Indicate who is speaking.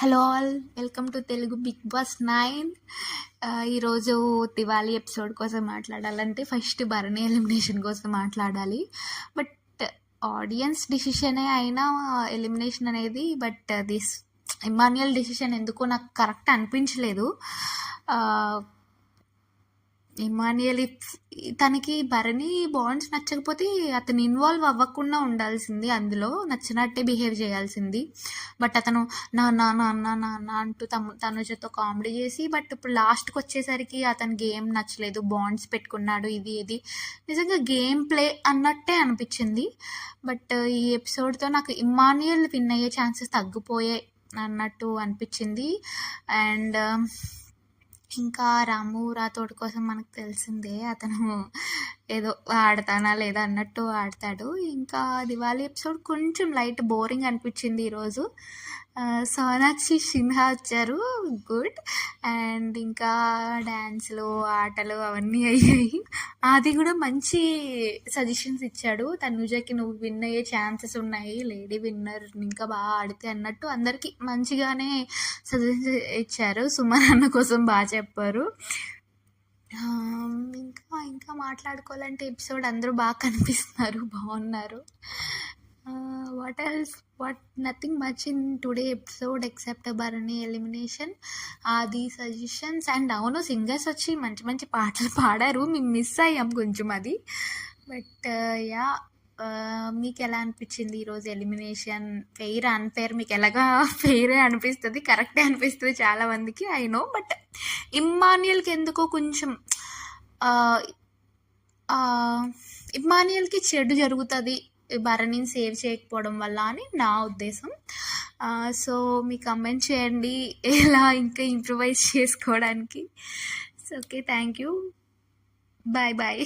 Speaker 1: Hello all, welcome to Telugu Bigg Boss 9. ఈరోజు Diwali episode కోసం మాట్లాడాలంటే ఫస్ట్ భరణి ఎలిమినేషన్ కోసం మాట్లాడాలి. బట్ ఆడియన్స్ డిసిషనే అయినా ఎలిమినేషన్ అనేది, బట్ దిస్ ఇమాన్యుయల్ డిసిషన్ ఎందుకో నాకు కరెక్ట్ అనిపించలేదు. ఇమాన్యుయల్ తనకి భరణి బాండ్స్ నచ్చకపోతే అతను ఇన్వాల్వ్ అవ్వకుండా ఉండాల్సింది, అందులో నచ్చినట్టే బిహేవ్ చేయాల్సింది. బట్ అతను నా నా నా నా నా నా అంటూ తనుజతో కామెడీ చేసి, బట్ ఇప్పుడు లాస్ట్కి వచ్చేసరికి అతని గేమ్ నచ్చలేదు, బాండ్స్ పెట్టుకున్నాడు, ఇది నిజంగా గేమ్ ప్లే అన్నట్టే అనిపించింది. బట్ ఈ ఎపిసోడ్తో నాకు ఇమాన్యుయల్ విన్ అయ్యే ఛాన్సెస్ తగ్గిపోయాయి అన్నట్టు అనిపించింది. అండ్ ఇంకా రాము రాథోడ్ కోసం మనకు తెలిసిందే, అతను ఏదో ఆడతానా లేదా అన్నట్టు ఆడతాడు. ఇంకా దివాళీ ఎపిసోడ్ కొంచెం లైట్ బోరింగ్ అనిపించింది ఈరోజు. సోనాక్షి సిన్హా వచ్చారు, గుడ్. అండ్ ఇంకా డ్యాన్స్లు ఆటలు అవన్నీ అయ్యాయి. అది కూడా మంచి సజెషన్స్ ఇచ్చాడు, తనుజకి నువ్వు విన్ అయ్యే ఛాన్సెస్ ఉన్నాయి, లేడీ విన్నర్ ఇంకా బాగా ఆడితే అన్నట్టు అందరికీ మంచిగానే సజెషన్స్ ఇచ్చారు. సుమన్ అన్న కోసం బాగా చెప్పారు. ఇంకా ఇంకా మాట్లాడుకోవాలంటే ఎపిసోడ్ అందరూ బాగా కనిపిస్తున్నారు, బాగున్నారు. What nothing much in today episode except Bharani elimination, ఆది సజెషన్స్. అండ్ అవును, సింగర్స్ వచ్చి మంచి మంచి పాటలు పాడారు, మేము మిస్ అయ్యాం కొంచెం అది. బట్ యా, మీకు ఎలా అనిపించింది ఈరోజు ఎలిమినేషన్? Fair unfair? మీకు ఎలాగా ఫెయిరే అనిపిస్తుంది, కరెక్టే అనిపిస్తుంది చాలా మందికి, ఐ నో. బట్ ఇమ్మాన్యుయల్కి ఎందుకో కొంచెం ఇమ్మాన్యుయల్కి చెడు జరుగుతుంది భరణిని సేవ్ చేయకపోవడం వల్ల అని నా ఉద్దేశం. సో మీ కమెంట్ చేయండి ఎలా ఇంకా ఇంప్రూవైజ్ చేసుకోవడానికి. So okay, thank you, bye bye.